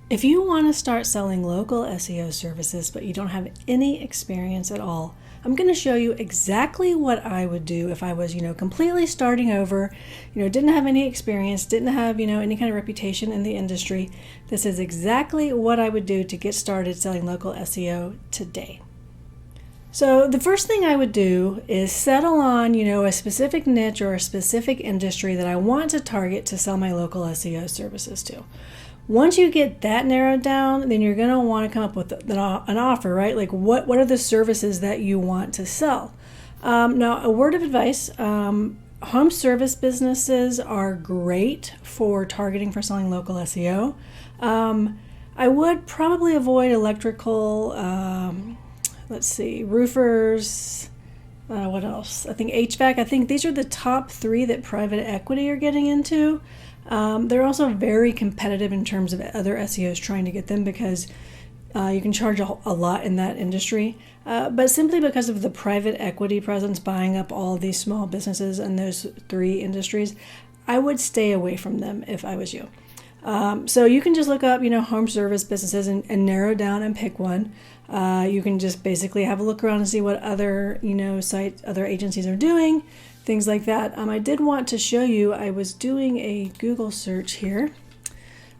If you want to start selling local SEO services but you don't have any experience at all, I'm going to show you exactly what I would do if I was, completely starting over, didn't have any experience, didn't have, any kind of reputation in the industry. This is exactly what I would do to get started selling local SEO today. So the first thing I would do is settle on, a specific niche or a specific industry that I want to target to sell my local SEO services to. Once you get that narrowed down, then you're going to want to come up with an offer, right? Like what are the services that you want to sell? Now, a word of advice, home service businesses are great for targeting for selling local SEO. I would probably avoid electrical, roofers, what else? I think HVAC. I think these are the top 3 that private equity are getting into. They're also very competitive in terms of other SEOs trying to get them because you can charge a lot in that industry. But simply because of the private equity presence buying up all these small businesses in those 3 industries, I would stay away from them if I was you. So you can just look up, home service businesses and narrow down and pick one. You can just basically have a look around and see what other, sites, other agencies are doing, things like that. I did want to show you, I was doing a Google search here,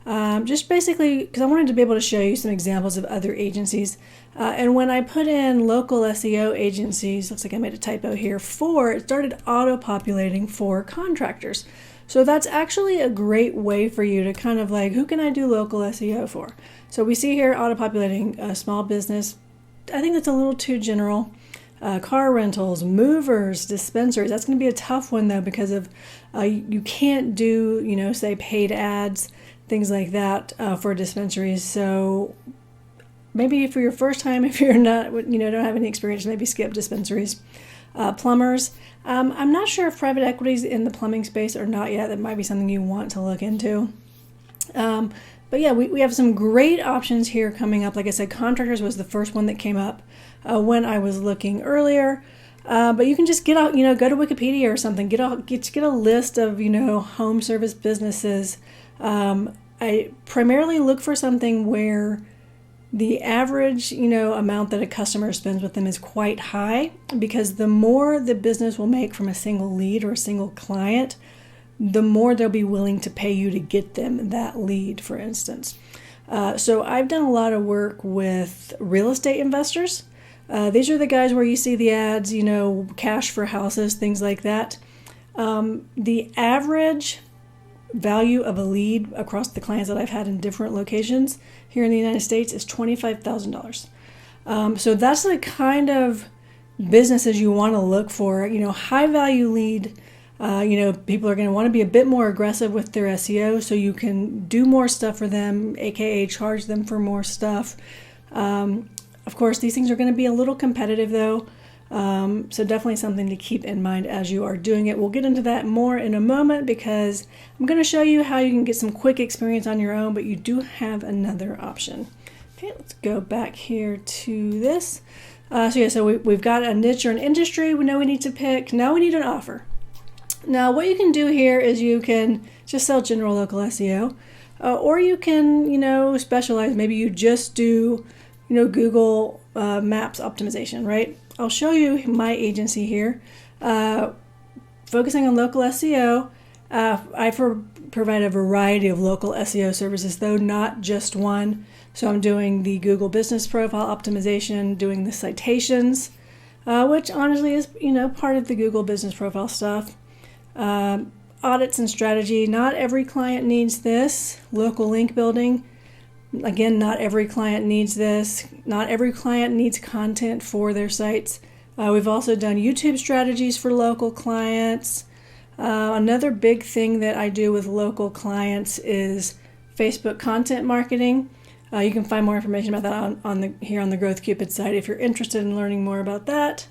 just basically because I wanted to be able to show you some examples of other agencies. And when I put in local SEO agencies, looks like I made a typo here, it started auto-populating for contractors. So that's actually a great way for you to kind of like, who can I do local SEO for? So we see here auto-populating a small business. I think that's a little too general. Car rentals, movers, dispensaries. That's going to be a tough one though because of you can't do, say paid ads, things like that for dispensaries. So maybe for your first time, if you're not, don't have any experience, maybe skip dispensaries. Plumbers. I'm not sure if private equity's in the plumbing space or not yet. That might be something you want to look into. But yeah, we have some great options here coming up. Like I said, contractors was the first one that came up when I was looking earlier. But you can just get out, go to Wikipedia or something. Get a list of, home service businesses. I primarily look for something where the average, amount that a customer spends with them is quite high, because the more the business will make from a single lead or a single client, the more they'll be willing to pay you to get them that lead, for instance. So I've done a lot of work with real estate investors. These are the guys where you see the ads, cash for houses, things like that. The average value of a lead across the clients that I've had in different locations here in the United States is $25,000. So that's the kind of businesses you want to look for. High value lead. People are going to want to be a bit more aggressive with their SEO, so you can do more stuff for them, aka charge them for more stuff. Of course, these things are going to be a little competitive though. So definitely something to keep in mind as you are doing it. We'll get into that more in a moment because I'm going to show you how you can get some quick experience on your own, but you do have another option. Okay, let's go back here to this. So we've got a niche or an industry we know we need to pick. Now we need an offer. Now what you can do here is you can just sell general local SEO, or you can, specialize. Maybe you just do, Google Maps optimization, right? I'll show you my agency here. Focusing on local SEO, I provide a variety of local SEO services, though not just one. So I'm doing the Google Business Profile optimization, doing the citations, which honestly is, part of the Google Business Profile stuff. Audits and strategy. Not every client needs this. Local link building. Again, not every client needs this. Not every client needs content for their sites. We've also done YouTube strategies for local clients. Another big thing that I do with local clients is Facebook content marketing. You can find more information about that here on the Growth Cupid site if you're interested in learning more about that.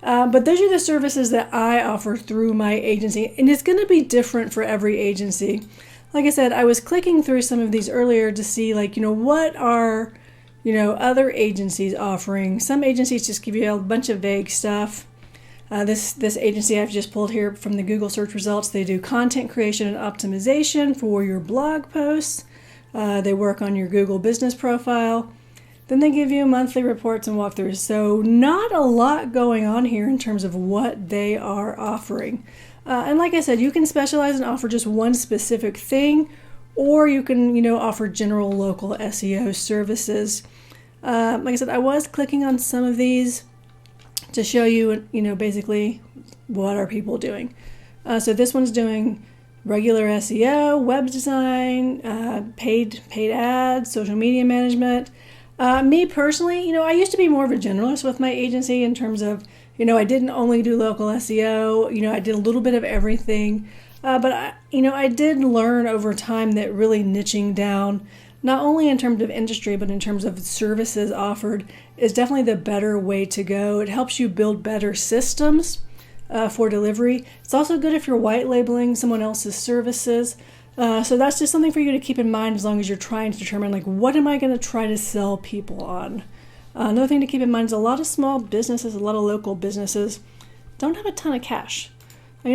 But those are the services that I offer through my agency, and it's going to be different for every agency. Like I said, I was clicking through some of these earlier to see, what are, other agencies offering. Some agencies just give you a bunch of vague stuff. This agency I've just pulled here from the Google search results, they do content creation and optimization for your blog posts. They work on your Google business profile. Then they give you monthly reports and walkthroughs. So not a lot going on here in terms of what they are offering. And like I said, you can specialize and offer just one specific thing, or you can, offer general local SEO services. Like I said, I was clicking on some of these to show you, basically what are people doing. So this one's doing regular SEO, web design, paid ads, social media management. Me personally, I used to be more of a generalist with my agency in terms of, I didn't only do local SEO, I did a little bit of everything. But I did learn over time that really niching down, not only in terms of industry, but in terms of services offered, is definitely the better way to go. It helps you build better systems for delivery. It's also good if you're white labeling someone else's services. So that's just something for you to keep in mind as long as you're trying to determine, what am I going to try to sell people on? Another thing to keep in mind is a lot of small businesses, a lot of local businesses don't have a ton of cash.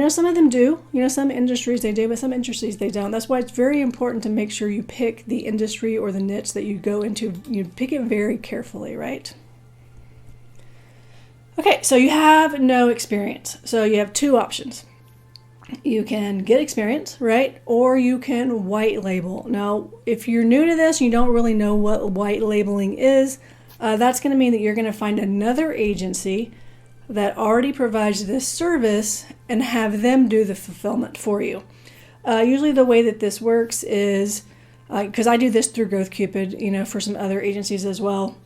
Some of them do. Some industries they do, but some industries they don't. That's why it's very important to make sure you pick the industry or the niche that you go into. You pick it very carefully, right? Okay, so you have no experience. So you have two options. You can get experience, right? Or you can white label. Now, if you're new to this, you don't really know what white labeling is, that's going to mean that you're going to find another agency that already provides this service and have them do the fulfillment for you. Usually the way that this works is, because I do this through GrowthCupid, for some other agencies as well.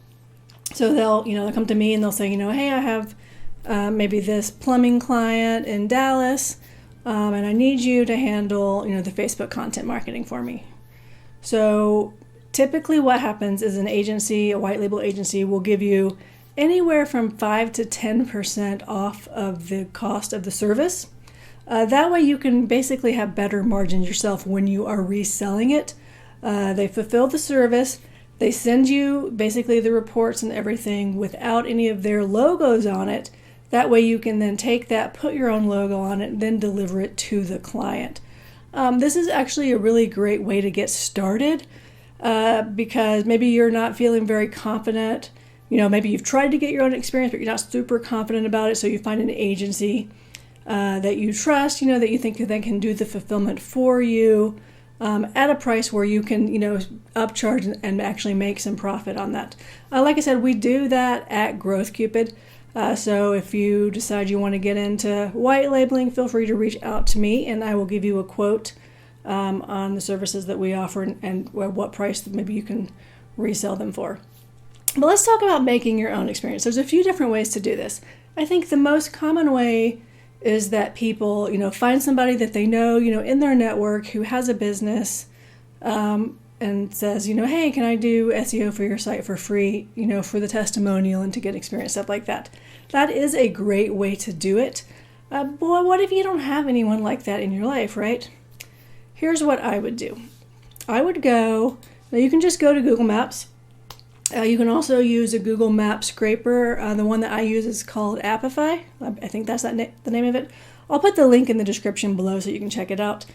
So they'll come to me and they'll say, hey, I have maybe this plumbing client in Dallas, and I need you to handle, the Facebook content marketing for me. So typically what happens is an agency, a white label agency, will give you anywhere from 5 to 10% off of the cost of the service. That way you can basically have better margins yourself when you are reselling it. They fulfill the service. They send you basically the reports and everything without any of their logos on it. That way you can then take that, put your own logo on it, and then deliver it to the client. This is actually a really great way to get started because maybe you're not feeling very confident. Maybe you've tried to get your own experience, but you're not super confident about it. So you find an agency that you trust, that you think they can do the fulfillment for you at a price where you can, upcharge and actually make some profit on that. Like I said, we do that at GrowthCupid. So if you decide you want to get into white labeling, feel free to reach out to me and I will give you a quote on the services that we offer and what price maybe you can resell them for. But let's talk about making your own experience. There's a few different ways to do this. I think the most common way is that people, find somebody that they know, in their network who has a business and says, hey, can I do SEO for your site for free, for the testimonial and to get experience, stuff like that. That is a great way to do it. But what if you don't have anyone like that in your life, right? Here's what I would do. I would go, now you can just go to Google Maps. You can also use a Google Map scraper. The one that I use is called Appify. I think that's the name of it. I'll put the link in the description below so you can check it out.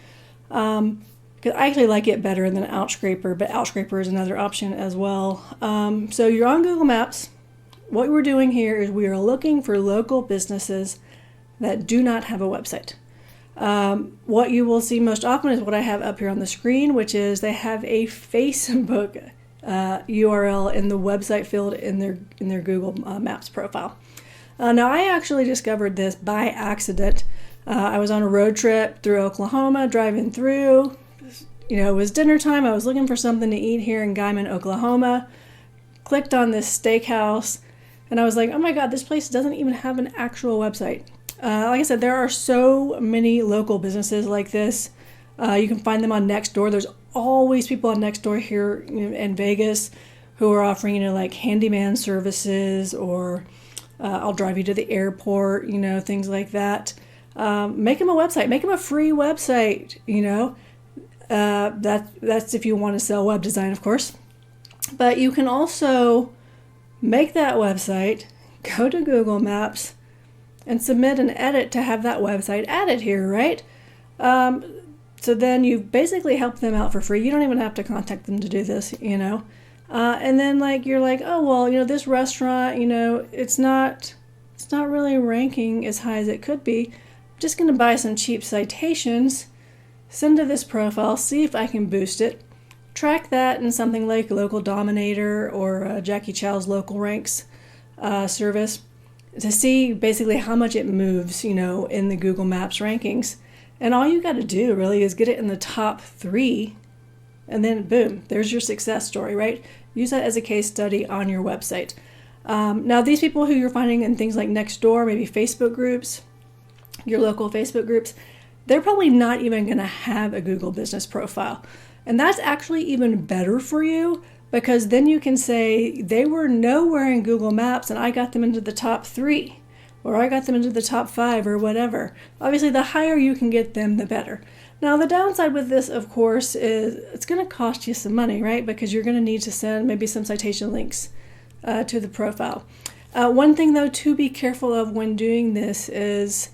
Because I actually like it better than Outscraper, but Outscraper is another option as well. So you're on Google Maps. What we're doing here is we are looking for local businesses that do not have a website. What you will see most often is what I have up here on the screen, which is they have a Facebook URL in the website field in their Google Maps profile. Now I actually discovered this by accident. I was on a road trip through Oklahoma, driving through. It was dinner time. I was looking for something to eat here in Guyman, Oklahoma. Clicked on this steakhouse, and I was like, oh my God, this place doesn't even have an actual website. Like I said, there are so many local businesses like this. You can find them on Nextdoor. There's always people on Nextdoor here in Vegas who are offering, like handyman services or I'll drive you to the airport, things like that. Make them a website. Make them a free website, That's if you want to sell web design, of course. But you can also make that website, go to Google Maps, and submit an edit to have that website added here, right? So then you basically help them out for free. You don't even have to contact them to do this, and then like you're like, oh well, this restaurant, it's not really ranking as high as it could be. I'm just going to buy some cheap citations, send to this profile, see if I can boost it. Track that in something like Local Dominator or Jackie Chow's Local Ranks service to see basically how much it moves, in the Google Maps rankings. And all you got to do really is get it in the top 3, and then boom, there's your success story, right? Use that as a case study on your website. Now, these people who you're finding in things like Nextdoor, maybe Facebook groups, your local Facebook groups, they're probably not even going to have a Google business profile. And that's actually even better for you, because then you can say they were nowhere in Google Maps and I got them into the top 3, or I got them into the top 5 or whatever. Obviously, the higher you can get them, the better. Now, the downside with this, of course, is it's going to cost you some money, right? Because you're going to need to send maybe some citation links to the profile. One thing, though, to be careful of when doing this is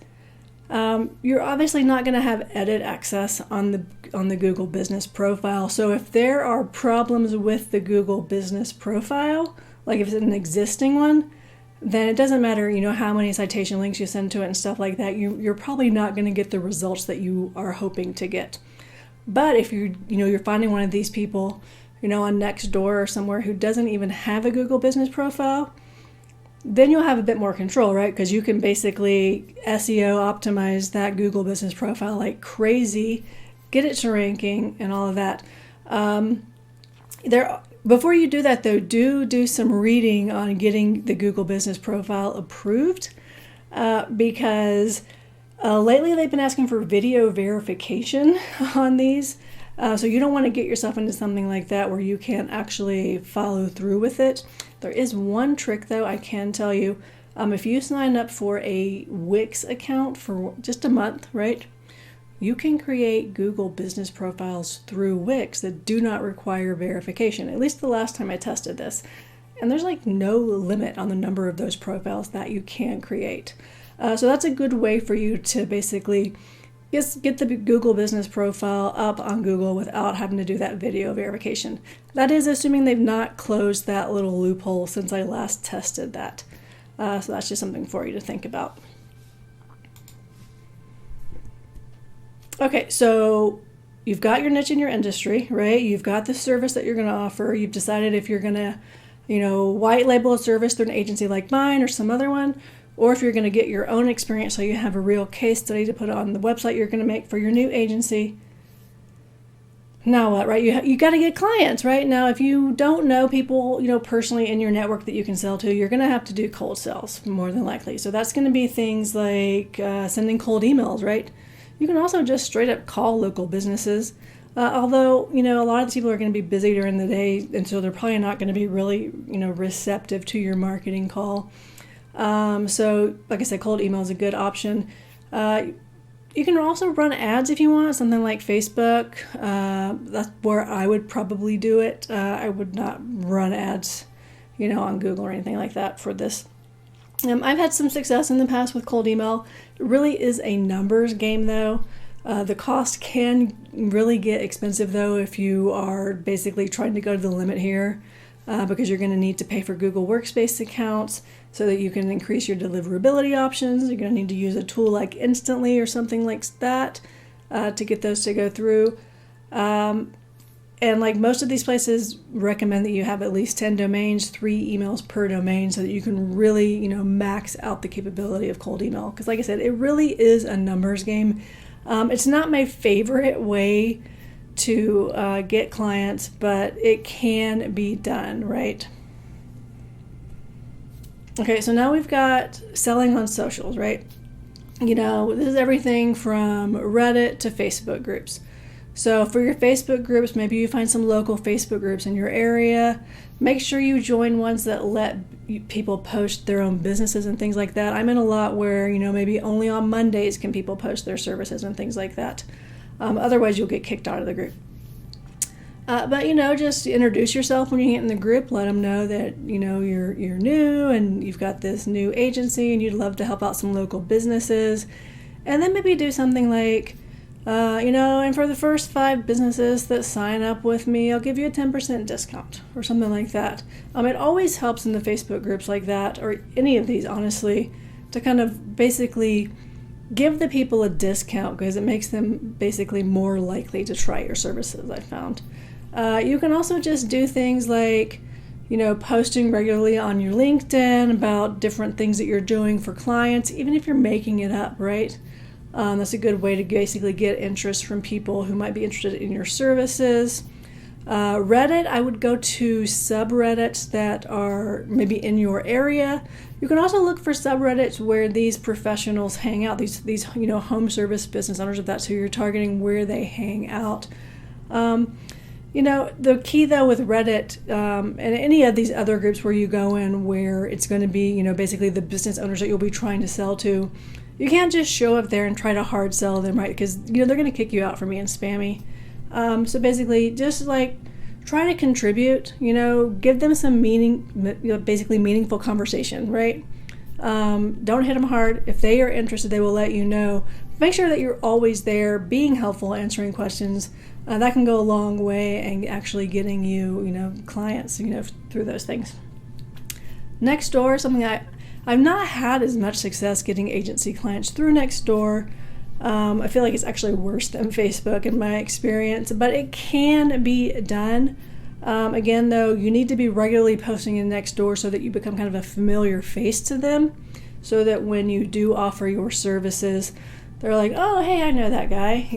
you're obviously not going to have edit access on the Google Business Profile. So if there are problems with the Google Business Profile, like if it's an existing one, then it doesn't matter, how many citation links you send to it and stuff like that. You're probably not going to get the results that you are hoping to get. But if you're finding one of these people, on Nextdoor or somewhere who doesn't even have a Google Business Profile, then you'll have a bit more control, right? Because you can basically SEO optimize that Google Business Profile like crazy, get it to ranking and all of that. Before you do that, though, do some reading on getting the Google Business Profile approved, because lately they've been asking for video verification on these. So you don't want to get yourself into something like that where you can't actually follow through with it. There is one trick, though, I can tell you. If you sign up for a Wix account for just a month, right, you can create Google business profiles through Wix that do not require verification, at least the last time I tested this. And there's like no limit on the number of those profiles that you can create. So that's a good way for you to basically just get the Google business profile up on Google without having to do that video verification. That is assuming they've not closed that little loophole since I last tested that. So that's just something for you to think about. Okay, so you've got your niche in your industry, right? You've got the service that you're going to offer. You've decided if you're going to, white label a service through an agency like mine or some other one, or if you're going to get your own experience so you have a real case study to put on the website you're going to make for your new agency. Now what, right? You got to get clients, right? Now, if you don't know people, personally in your network that you can sell to, you're going to have to do cold sales more than likely. So that's going to be things like sending cold emails, right? You can also just straight up call local businesses. Although, a lot of the people are going to be busy during the day, and so they're probably not going to be really, receptive to your marketing call. So, like I said, cold email is a good option. You can also run ads if you want, something like Facebook. That's where I would probably do it. I would not run ads, on Google or anything like that for this. I've had some success in the past with cold email. It really is a numbers game, though. The cost can really get expensive, though, if you are basically trying to go to the limit here, because you're going to need to pay for Google Workspace accounts so that you can increase your deliverability options. You're going to need to use a tool like Instantly or something like that to get those to go through. And like most of these places recommend that you have at least 10 domains, 3 emails per domain, so that you can really, max out the capability of cold email. Because like I said, it really is a numbers game. It's not my favorite way to get clients, but it can be done, right? Okay, so now we've got selling on socials, right? This is everything from Reddit to Facebook groups. So for your Facebook groups, maybe you find some local Facebook groups in your area. Make sure you join ones that let people post their own businesses and things like that. I'm in a lot where, maybe only on Mondays can people post their services and things like that. Otherwise, you'll get kicked out of the group. But just introduce yourself when you get in the group. Let them know that, you're new and you've got this new agency and you'd love to help out some local businesses. And then maybe do something like, And for the first 5 businesses that sign up with me, I'll give you a 10% discount or something like that. It always helps in the Facebook groups like that, or any of these, honestly, to kind of basically give the people a discount because it makes them basically more likely to try your services, I found. You can also just do things like, posting regularly on your LinkedIn about different things that you're doing for clients, even if you're making it up, right? That's a good way to basically get interest from people who might be interested in your services. Reddit, I would go to subreddits that are maybe in your area. You can also look for subreddits where these professionals hang out, these home service business owners, if that's who you're targeting, where they hang out. The key though with Reddit and any of these other groups where you go in where it's going to be, basically the business owners that you'll be trying to sell to, you can't just show up there and try to hard sell them, right? Because, they're going to kick you out for being spammy. So basically just like try to contribute, give them some basically meaningful conversation, right? Don't hit them hard. If they are interested, they will let you know. Make sure that you're always there, being helpful, answering questions. That can go a long way and actually getting you, clients, through those things. Nextdoor, something I've not had as much success getting agency clients through Nextdoor. I feel like it's actually worse than Facebook in my experience, but it can be done. Again, though, you need to be regularly posting in Nextdoor so that you become kind of a familiar face to them, so that when you do offer your services, they're like, oh, hey, I know that guy,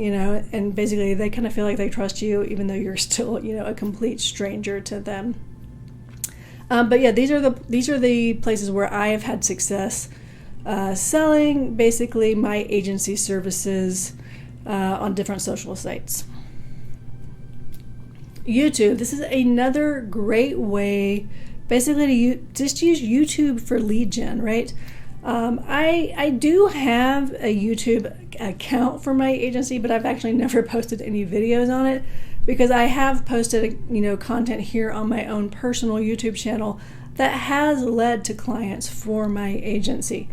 and basically they kind of feel like they trust you, even though you're still, a complete stranger to them. But yeah, these are the places where I have had success selling basically my agency services on different social sites. YouTube, this is another great way basically to just use YouTube for lead gen, right? I do have a YouTube account for my agency, but I've actually never posted any videos on it because I have posted content here on my own personal YouTube channel that has led to clients for my agency.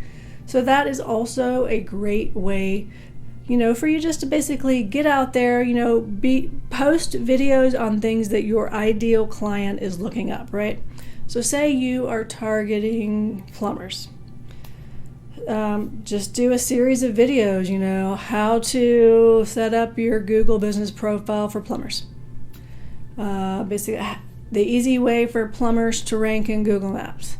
So that is also a great way, for you just to basically get out there, post videos on things that your ideal client is looking up, right? So say you are targeting plumbers. Just do a series of videos, how to set up your Google business profile for plumbers. Basically, the easy way for plumbers to rank in Google Maps.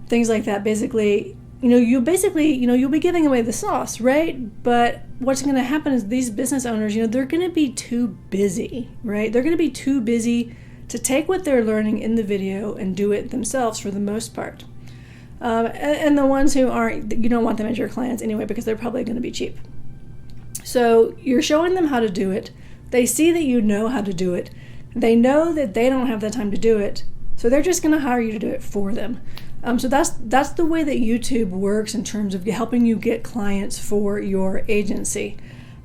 Things like that. Basically, you'll be giving away the sauce, right? But what's going to happen is these business owners, they're going to be too busy, right? They're going to be too busy to take what they're learning in the video and do it themselves for the most part. And the ones who aren't, you don't want them as your clients anyway because they're probably going to be cheap. So you're showing them how to do it. They see that you know how to do it. They know that they don't have the time to do it. So they're just going to hire you to do it for them. So that's the way that YouTube works in terms of helping you get clients for your agency.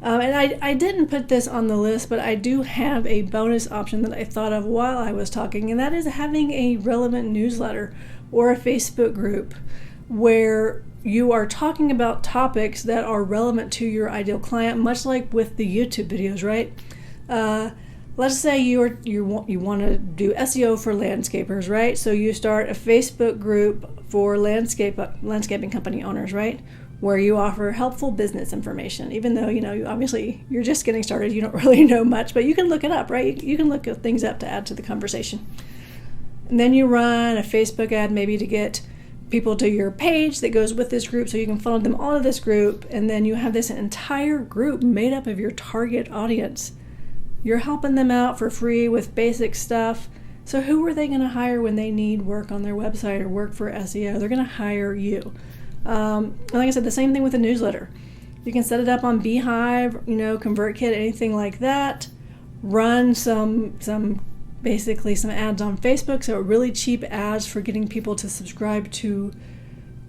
And I didn't put this on the list, but I do have a bonus option that I thought of while I was talking, and that is having a relevant newsletter or a Facebook group where you are talking about topics that are relevant to your ideal client, much like with the YouTube videos, right? Let's say you want to do SEO for landscapers, right? So you start a Facebook group for landscaping company owners, right? Where you offer helpful business information, even though, you're just getting started, you don't really know much, but you can look it up, right? You can look things up to add to the conversation. And then you run a Facebook ad maybe to get people to your page that goes with this group so you can funnel them all to this group, and then you have this entire group made up of your target audience. You're helping them out for free with basic stuff. So who are they going to hire when they need work on their website or work for SEO? They're going to hire you. And like I said, the same thing with a newsletter. You can set it up on Beehive, ConvertKit, anything like that. Run some ads on Facebook, so really cheap ads for getting people to subscribe to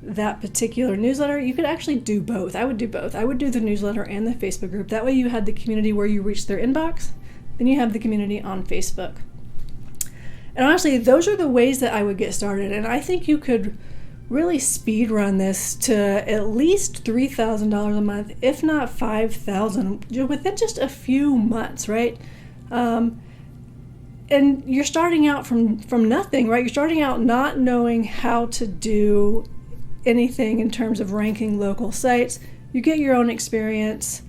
that particular newsletter. You could actually do both. I would do both. I would do the newsletter and the Facebook group. That way you had the community where you reach their inbox, then you have the community on Facebook. And honestly, those are the ways that I would get started. And I think you could really speed run this to at least $3,000 a month, if not $5,000, within just a few months, right? And you're starting out from nothing, right? You're starting out not knowing how to do anything in terms of ranking local sites. You get your own experience,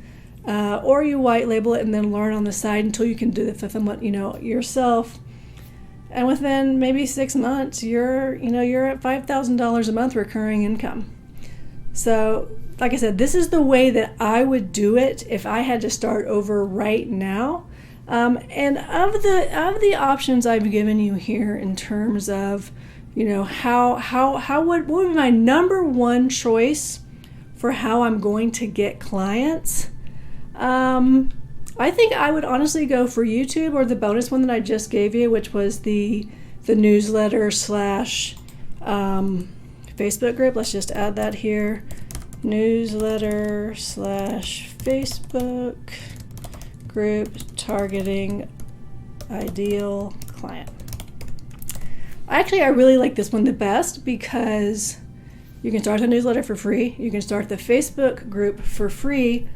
or you white label it and then learn on the side until you can do the fulfillment, yourself. And within maybe 6 months, you're at $5,000 a month recurring income. So, like I said, this is the way that I would do it if I had to start over right now. And of the options I've given you here in terms of, what would be my number one choice for how I'm going to get clients? I think I would honestly go for YouTube or the bonus one that I just gave you, which was the newsletter / Facebook group. Let's just add that here. Newsletter / Facebook group targeting ideal client. I really like this one the best because you can start the newsletter for free. You can start the Facebook group for free.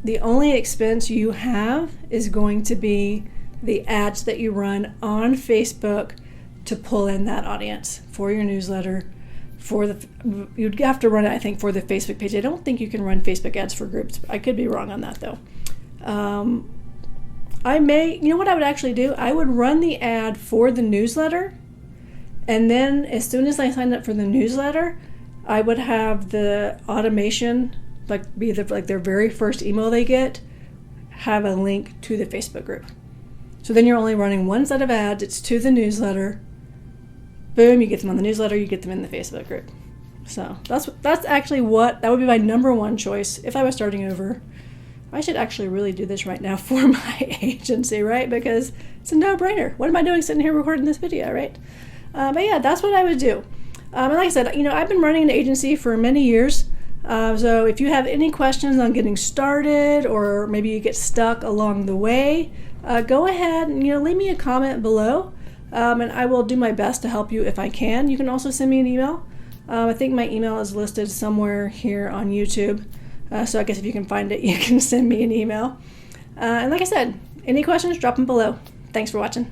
The only expense you have is going to be the ads that you run on Facebook to pull in that audience for your newsletter. You'd have to run it, I think, for the Facebook page. I don't think you can run Facebook ads for groups. I could be wrong on that, though. What I would actually do? I would run the ad for the newsletter, and then as soon as I signed up for the newsletter, I would have the automation, their very first email they get, have a link to the Facebook group. So then you're only running one set of ads. It's to the newsletter. Boom, you get them on the newsletter, you get them in the Facebook group. So that's actually that would be my number one choice if I was starting over. I should actually really do this right now for my agency, right? Because it's a no-brainer. What am I doing sitting here recording this video, right? But yeah, that's what I would do. And like I said, I've been running an agency for many years. So if you have any questions on getting started, or maybe you get stuck along the way, go ahead and leave me a comment below, and I will do my best to help you if I can. You can also send me an email. I think my email is listed somewhere here on YouTube. So I guess if you can find it, you can send me an email. And like I said, any questions, drop them below. Thanks for watching.